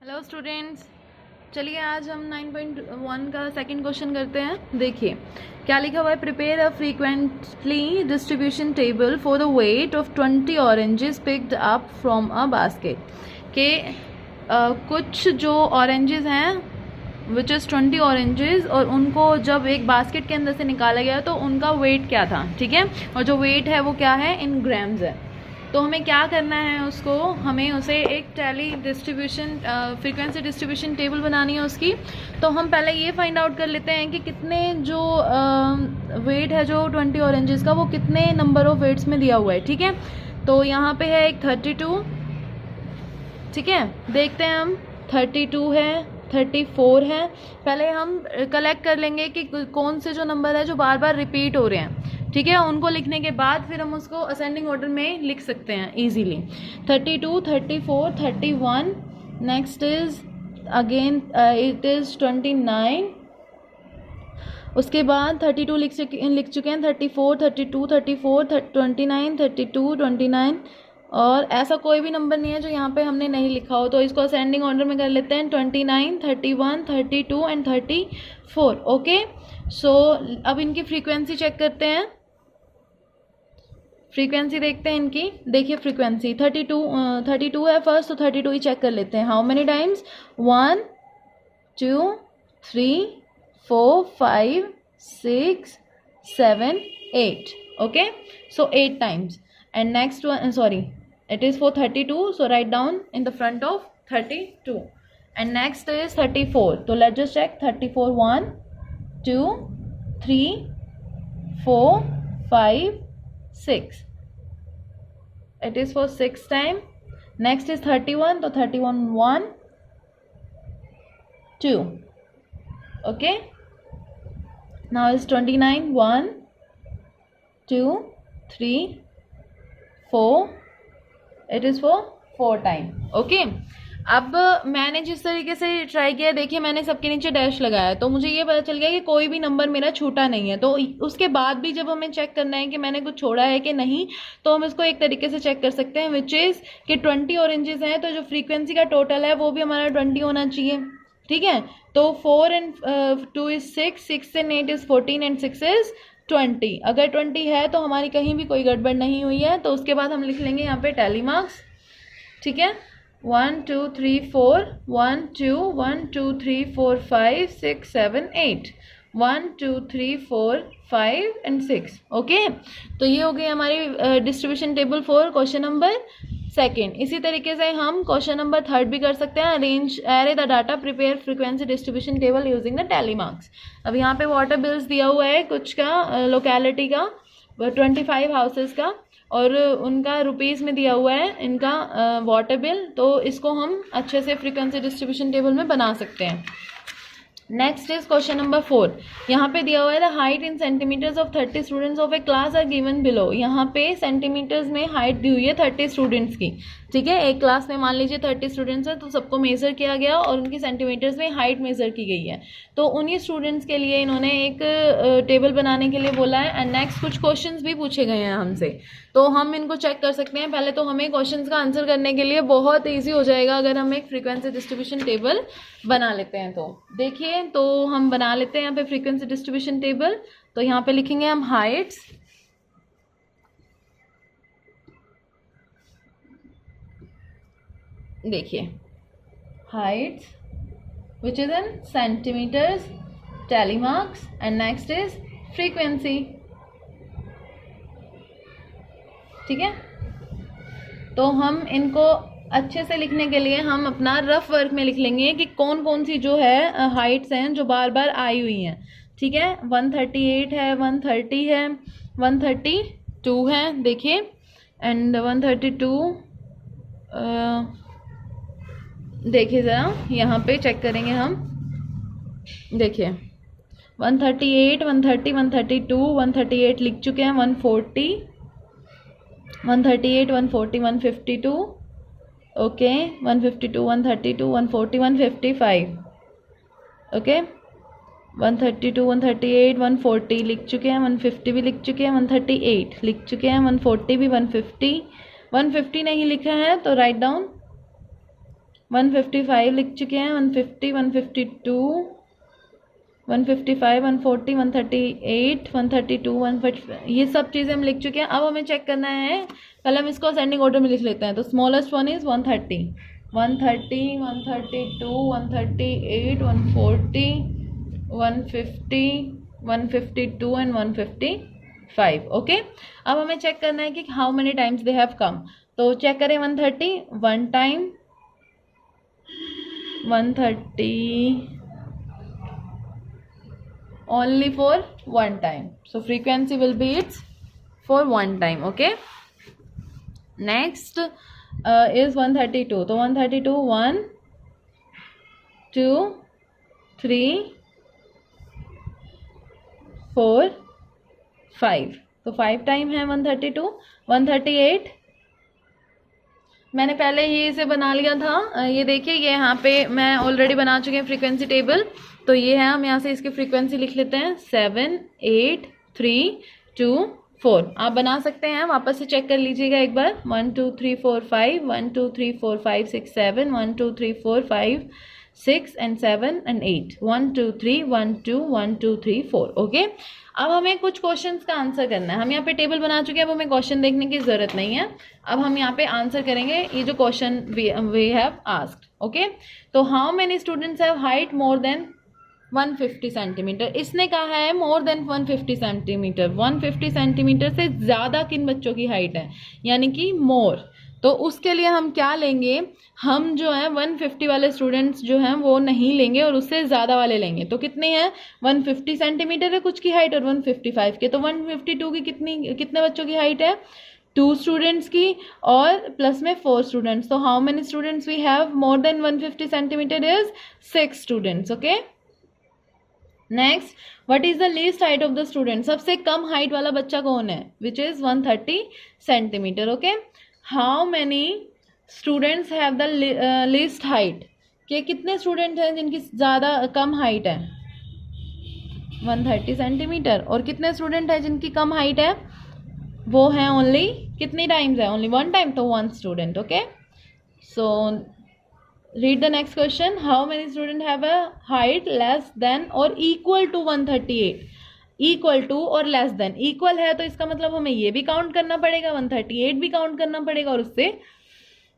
Hello students, चलिए आज हम 9.1 का सेकंड क्वेश्चन करते हैं। देखिए क्या लिखा हुआ है। Prepare a frequently distribution table for the weight of 20 oranges picked up from a basket. के कुछ जो ऑरेंजेस हैं विच इज़ 20 ऑरेंजेस, और उनको जब एक बास्केट के अंदर से निकाला गया तो उनका वेट क्या था। ठीक है, और जो वेट है वो क्या है, इन ग्राम्स है। तो हमें क्या करना है, उसको हमें उसे एक tally distribution frequency distribution table बनानी है उसकी। तो हम पहले ये फाइंड आउट कर लेते हैं कि कितने जो वेट है जो 20 ऑरेंजेस का, वो कितने नंबर ऑफ वेट्स में दिया हुआ है। ठीक है, तो यहाँ पे है एक 32। ठीक है, देखते हैं हम 32 है, 34 है। पहले हम कलेक्ट कर लेंगे कि कौन से जो नंबर है जो बार बार रिपीट हो रहे हैं। ठीक है, उनको लिखने के बाद फिर हम उसको असेंडिंग ऑर्डर में लिख सकते हैं easily. 32, 34, 31, next is again it is 29। उसके बाद 32 लिख चुके हैं, 34, 32, 34, 29, 32, 29, और ऐसा कोई भी नंबर नहीं है जो यहाँ पे हमने नहीं लिखा हो। तो इसको असेंडिंग ऑर्डर में कर लेते हैं, 29, 31, 32 एंड 34। ओके, सो अब इनकी फ्रीक्वेंसी चेक करते हैं। फ्रीक्वेंसी देखते हैं इनकी। देखिए फ्रीक्वेंसी 32 है फर्स्ट, तो 32 ही चेक कर लेते हैं। How many times, 1 2 3 4 5 6 7 8। Okay, so 8 times. And next one, sorry, it is for 32, so write down in the front of 32. And next is 34, so let's just check 34, 1 2 3 4 5 6, it is for 6 time. Next is 31, so 31, 1 2. okay, now is 29, 1 2 3 4, it is for 4 time. Okay, अब मैंने जिस तरीके से try किया, देखिए मैंने सबके नीचे डैश लगाया, तो मुझे ये पता चल गया कि कोई भी नंबर मेरा छूटा नहीं है। तो उसके बाद भी जब हमें चेक करना है कि मैंने कुछ छोड़ा है कि नहीं, तो हम इसको एक तरीके से चेक कर सकते हैं, विच इज़ कि 20 ऑरेंजेस हैं, तो जो फ्रीक्वेंसी का टोटल है वो भी हमारा 20 होना चाहिए। ठीक है, तो 4 and 2 is 6, 6 and 8 is 14 and 6 is 20। अगर 20 है तो हमारी कहीं भी कोई गड़बड़ नहीं हुई है। तो उसके बाद हम लिख लेंगे यहाँ पे टैली मार्क्स। ठीक है, 1 2 3 4, 1 2 1 2 3 4 5 6 7 8, 1 2 3 4 5 एंड 6। ओके, तो ये हो गई हमारी distribution table for question number second. इसी तरीके से हम क्वेश्चन नंबर थर्ड भी कर सकते हैं। Arrange array the data, prepare frequency distribution table using the tally marks. अब यहाँ पे वाटर बिल्स दिया हुआ है कुछ का, लोकेलिटी का 25 हाउसेस का, और उनका रुपीज़ में दिया हुआ है इनका वाटर बिल। तो इसको हम अच्छे से फ्रीक्वेंसी डिस्ट्रीब्यूशन टेबल में बना सकते हैं। Next is question number 4। यहाँ पे दिया हुआ है the height in centimetres of 30 students of a class are given below. यहाँ पे सेंटीमीटर्स में हाइट दी हुई है 30 स्टूडेंट्स की। ठीक है, एक क्लास में मान लीजिए 30 स्टूडेंट्स हैं, तो सबको मेज़र किया गया और उनकी सेंटीमीटर्स में हाइट मेज़र की गई है। तो उन्हीं स्टूडेंट्स के लिए इन्होंने एक टेबल बनाने के लिए बोला है। एंड नेक्स्ट कुछ क्वेश्चंस भी पूछे गए हैं हमसे, तो हम इनको चेक कर सकते हैं। पहले तो हमें क्वेश्चंस का आंसर करने के लिए बहुत ईजी हो जाएगा अगर हम एक फ्रीक्वेंसी डिस्ट्रीब्यूशन टेबल बना लेते हैं। तो देखिए, तो हम बना लेते हैं यहाँ पे फ्रीक्वेंसी डिस्ट्रीब्यूशन टेबल। तो यहाँ पे लिखेंगे हम हाइट्स, देखिए heights which is in centimetres, tally marks, and next is frequency. ठीक है, तो हम इनको अच्छे से लिखने के लिए हम अपना रफ वर्क में लिख लेंगे कि कौन कौन सी जो है हाइट्स हैं जो बार बार आई हुई हैं। ठीक है, 138 है, 130 है, 132 है, देखिए, एंड 132 देखिए ज़रा यहाँ पे चेक करेंगे हम। देखिए 138, 130, 132, 138 लिख चुके हैं, 140, 138, 140, 152, ओके, 152, 132, 140, 155, ओके, 132, 138, 140 लिख चुके हैं, 150 भी लिख चुके हैं, 138 लिख चुके हैं, 140 भी, 150 नहीं लिखा है तो राइट डाउन 155 लिख चुके हैं, 150, 152, 155, 140, 138, 132, 145, ये सब चीज़ें हम लिख चुके हैं। अब हमें चेक करना है, पहले हम इसको असेंडिंग ऑर्डर में लिख लेते हैं। तो smallest one is 130, 130, 132, 138, 140, 150, 152 and 155। Okay, अब हमें चेक करना है कि how many times they have come. तो चेक करें 130, one time, 130 only for one time, so frequency will be its for one time. Okay, next is 132. तो 132 1 2 3 4 5, तो 5 टाइम है 132। 138 मैंने पहले ही इसे बना लिया था, ये देखिए, ये यहाँ पे मैं ऑलरेडी बना चुके हैं फ्रीक्वेंसी टेबल। तो ये है, हम यहाँ से इसकी फ्रीक्वेंसी लिख लेते हैं 7 8 3 2 4। आप बना सकते हैं, वापस से चेक कर लीजिएगा एक बार। 1 2 3 4 5, 1 2 3 4 5 6 7, 1 2 3 4 5 6 and 7 and 8, 1 2 3 1 2 1 2 3 4। ओके, अब हमें कुछ क्वेश्चंस का आंसर करना है। हम यहाँ पे टेबल बना चुके हैं, अब हमें क्वेश्चन देखने की ज़रूरत नहीं है। अब हम यहाँ पे आंसर करेंगे ये जो question we have asked. Okay, तो how many students have height more than 150 centimetre. इसने कहा है मोर देन 150 सेंटीमीटर, 150 सेंटीमीटर से ज़्यादा किन बच्चों की हाइट है, यानी कि मोर। तो उसके लिए हम क्या लेंगे, हम जो है 150 वाले स्टूडेंट्स जो हैं वो नहीं लेंगे और उससे ज़्यादा वाले लेंगे। तो कितने हैं, 150 सेंटीमीटर है कुछ की हाइट और 155 के, तो 152 की कितने बच्चों की हाइट है, 2 स्टूडेंट्स की और प्लस में 4 स्टूडेंट्स। तो how many students we have more than 150 centimetre is 6 students. Okay, next, what is the least height of the student. सबसे कम हाइट वाला बच्चा कौन है, which is 130 centimetre. Okay, how many students have the least height, के कितने student हैं जिनकी ज़्यादा कम हाइट है, 130 सेंटीमीटर। और कितने स्टूडेंट हैं जिनकी कम हाइट है, वो हैं ओनली, कितनी टाइम्स है, ओनली 1 टाइम, तो 1 student. Okay, so read the next question. How many students have a height less than or equal to 138? Equal to और लेस देन, इक्वल है तो इसका मतलब हमें ये भी काउंट करना पड़ेगा, 138 भी काउंट करना पड़ेगा, और उससे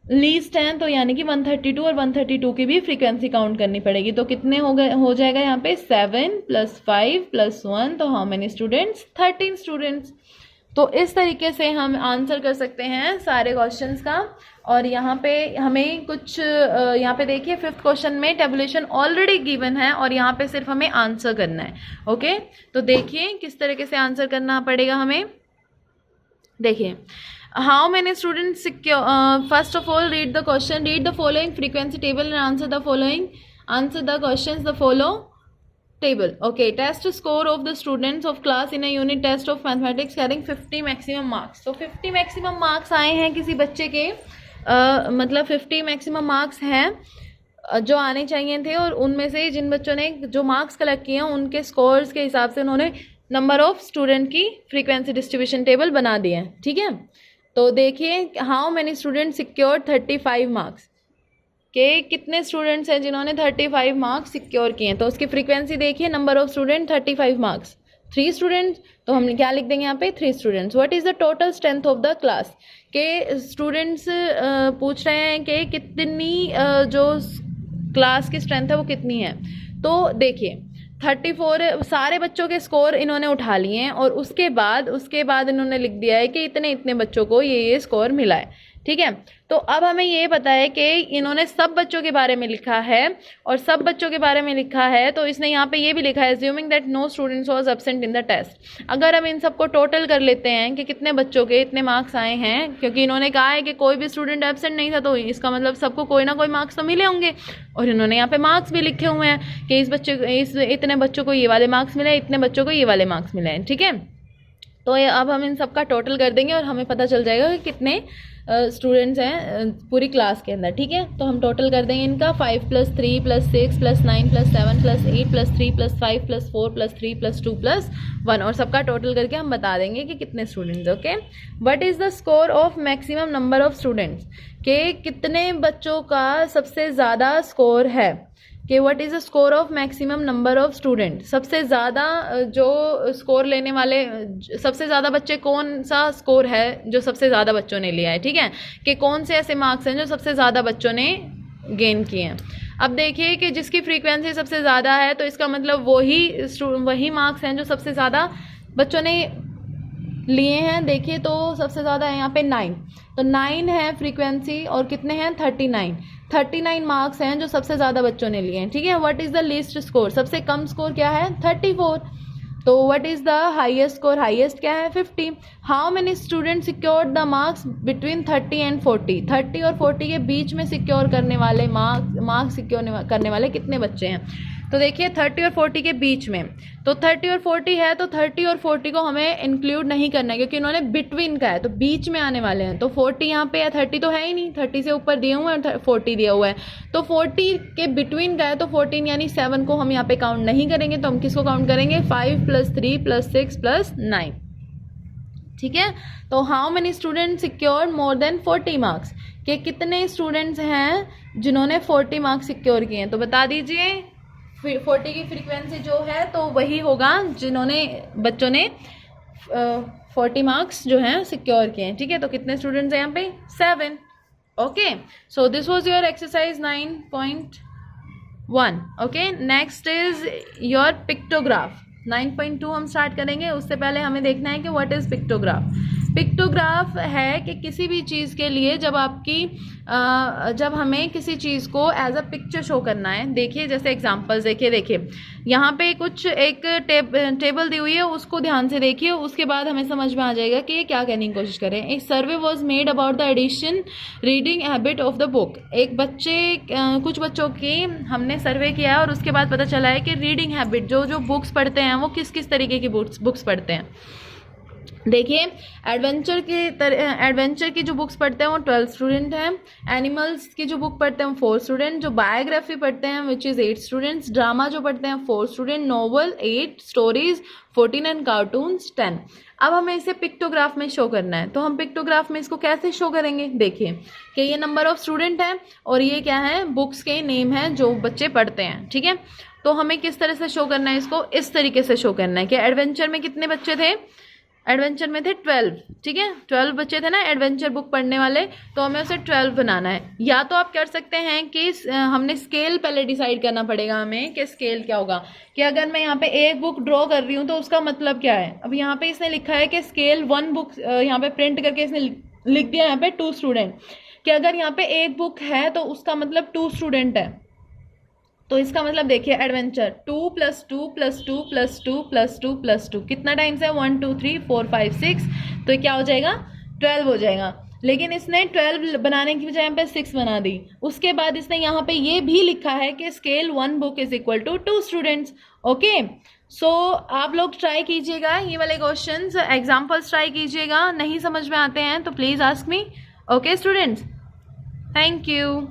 लीस्ट है तो यानी कि 132 और 132 की भी फ्रीक्वेंसी काउंट करनी पड़ेगी। तो कितने हो जाएगा यहाँ पे 7 + 5 + 1, तो हाउ मेनी स्टूडेंट्स, 13 स्टूडेंट्स। तो इस तरीके से हम आंसर कर सकते हैं सारे क्वेश्चंस का। और यहाँ पे हमें कुछ यहाँ पे देखिए 5th क्वेश्चन में टेबुलेशन ऑलरेडी गिवन है और यहाँ पे सिर्फ हमें आंसर करना है। ओके, तो देखिए किस तरीके से आंसर करना पड़ेगा हमें। देखिए, how many students secure, first of all read the question, read the following frequency table and answer the following, answer the questions the follow table. Okay, test score of the students of class in a unit test of mathematics carrying 50 maximum marks. तो 50 maximum marks आए हैं किसी बच्चे के, मतलब 50 maximum marks हैं जो आने चाहिए थे, और उनमें से जिन बच्चों ने जो मार्क्स कलेक्ट किए हैं उनके स्कोर्स के हिसाब से उन्होंने नंबर ऑफ स्टूडेंट की फ्रीक्वेंसी डिस्ट्रीब्यूशन टेबल बना दिए हैं। ठीक है, तो देखिए how many student secure 35 marks, के कितने स्टूडेंट्स हैं जिन्होंने 35 मार्क्स सिक्योर किए हैं। तो उसकी फ्रीक्वेंसी देखिए, number of student 35 marks, 3 students, तो हम क्या लिख देंगे यहाँ पे 3 students. What is the total strength of the class, के स्टूडेंट्स पूछ रहे हैं कि कितनी जो क्लास की स्ट्रेंथ है वो कितनी है। तो देखिए 34 सारे बच्चों के स्कोर इन्होंने उठा लिए हैं और उसके बाद इन्होंने लिख दिया है कि इतने बच्चों को ये स्कोर मिला है। ठीक है, तो अब हमें ये पता है कि इन्होंने सब बच्चों के बारे में लिखा है, और सब बच्चों के बारे में लिखा है तो इसने यहाँ पे ये भी लिखा है assuming that no students was absent in the test. अगर हम इन सबको टोटल कर लेते हैं कि कितने बच्चों के इतने मार्क्स आए हैं, क्योंकि इन्होंने कहा है कि कोई भी स्टूडेंट एब्सेंट नहीं था, तो इसका मतलब सबको कोई ना कोई मार्क्स तो मिले होंगे, और इन्होंने यहाँ पे मार्क्स भी लिखे हुए हैं कि इतने बच्चों को ये वाले मार्क्स मिले, इतने बच्चों को ये वाले मार्क्स मिले हैं। ठीक है, तो अब हम इन सबका टोटल कर देंगे और हमें पता चल जाएगा कि कितने स्टूडेंट्स हैं पूरी क्लास के अंदर, ठीक है। तो हम टोटल कर देंगे इनका 5 + 3 + 6 + 9 + 7 + 8 + 3 + 5 + 4 + 3 + 2 + 1 और सबका टोटल करके हम बता देंगे कि कितने students. Okay, what is the score of maximum number of students, के कितने बच्चों का सबसे ज़्यादा स्कोर है, कि what is the score of maximum number of student, सबसे ज़्यादा जो स्कोर लेने वाले, सबसे ज़्यादा बच्चे, कौन सा स्कोर है जो सबसे ज़्यादा बच्चों ने लिया है, ठीक है, कि कौन से ऐसे मार्क्स हैं जो सबसे ज़्यादा बच्चों ने गेन किए हैं। अब देखिए कि जिसकी फ्रीक्वेंसी सबसे ज़्यादा है तो इसका मतलब वही मार्क्स हैं जो सबसे ज़्यादा बच्चों ने लिए हैं। देखिए तो सबसे ज़्यादा है यहाँ पे 9, तो 9 है फ्रीक्वेंसी और कितने हैं 39 मार्क्स हैं जो सबसे ज़्यादा बच्चों ने लिए हैं, ठीक है। What is the least score, सबसे कम स्कोर क्या है 34, तो what is the highest score, highest क्या है 50। How many student secured the marks between 30 and 40, 30 और 40 के बीच में सिक्योर करने वाले मार्क्स सिक्योर करने वाले कितने बच्चे हैं। तो देखिए 30 और 40 के बीच में, तो 30 और 40 है तो 30 और 40 को हमें इंक्लूड नहीं करना है क्योंकि इन्होंने बिटवीन का है, तो बीच में आने वाले हैं। तो 40 यहाँ पे है, 30 तो है ही नहीं, 30 से ऊपर दिए हुए हैं, 40 दिया हुआ है, तो 40 के बिटवीन का है, तो 14 यानी 7 को हम यहाँ पे काउंट नहीं करेंगे। तो हम किसको काउंट करेंगे 5 + 3 + 6 + 9, ठीक है। तो how many student secure more than 40 marks, के कितने स्टूडेंट्स हैं जिन्होंने 40 मार्क्स सिक्योर किए हैं, तो बता दीजिए। 40 की फ्रीक्वेंसी जो है तो वही होगा जिन्होंने बच्चों ने 40 मार्क्स जो हैं सिक्योर किए हैं, ठीक है। तो कितने स्टूडेंट्स हैं यहाँ पे 7। Okay, so this was your exercise 9.1। Okay, next is your pictograph. 9.2 हम स्टार्ट करेंगे, उससे पहले हमें देखना है कि व्हाट इज पिक्टोग्राफ। पिक्टोग्राफ है कि किसी भी चीज़ के लिए जब हमें किसी चीज़ को एज अ पिक्चर शो करना है। देखिए जैसे एग्जांपल्स देखिए यहाँ पे कुछ एक टेबल दी हुई है, उसको ध्यान से देखिए, उसके बाद हमें समझ में आ जाएगा कि ये क्या कहने की कोशिश करें। एक survey was made about the edition reading habit of the book. कुछ बच्चों की हमने सर्वे किया है और उसके बाद पता चला है कि रीडिंग हैबिट, जो बुक्स पढ़ते हैं वो किस किस तरीके की बुक्स पढ़ते हैं। देखिए एडवेंचर की जो बुक्स पढ़ते हैं वो 12 स्टूडेंट हैं, एनिमल्स की जो बुक पढ़ते हैं 4 स्टूडेंट, जो बायोग्राफी पढ़ते हैं विच इज़ 8 स्टूडेंट्स, ड्रामा जो पढ़ते हैं 4 student, novel 8, stories 14 and cartoons 10। अब हमें इसे पिक्टोग्राफ में शो करना है, तो हम पिक्टोग्राफ में इसको कैसे शो करेंगे। देखिए कि ये नंबर ऑफ स्टूडेंट है और ये क्या है बुक्स के नेम है जो बच्चे पढ़ते हैं, ठीक है। तो हमें किस तरह से शो करना है इसको, इस तरीके से शो करना है कि एडवेंचर में कितने बच्चे थे, एडवेंचर में थे 12, ठीक है, 12 बच्चे थे ना एडवेंचर बुक पढ़ने वाले, तो हमें उसे 12 बनाना है। या तो आप कर सकते हैं कि हमने स्केल पहले डिसाइड करना पड़ेगा हमें कि स्केल क्या होगा, कि अगर मैं यहाँ पे एक बुक ड्रॉ कर रही हूँ तो उसका मतलब क्या है। अब यहाँ पे इसने लिखा है कि स्केल 1 बुक, यहाँ पे प्रिंट करके इसने लिख दिया यहाँ पे 2 स्टूडेंट, कि अगर यहाँ पे एक बुक है तो उसका मतलब 2 स्टूडेंट है। तो इसका मतलब देखिए एडवेंचर 2 + 2 + 2 + 2 + 2 + 2 कितना टाइम्स है 1 2 3 4 5 6, तो ये क्या हो जाएगा 12 हो जाएगा। लेकिन इसने 12 बनाने की बजाय यहाँ पे 6 बना दी। उसके बाद इसने यहाँ पे ये भी लिखा है कि scale 1 book is equal to 2 students. Okay, so आप लोग ट्राई कीजिएगा ये वाले क्वेश्चंस, एग्जाम्पल्स ट्राई कीजिएगा, नहीं समझ में आते हैं तो please ask me. Okay students, thank you.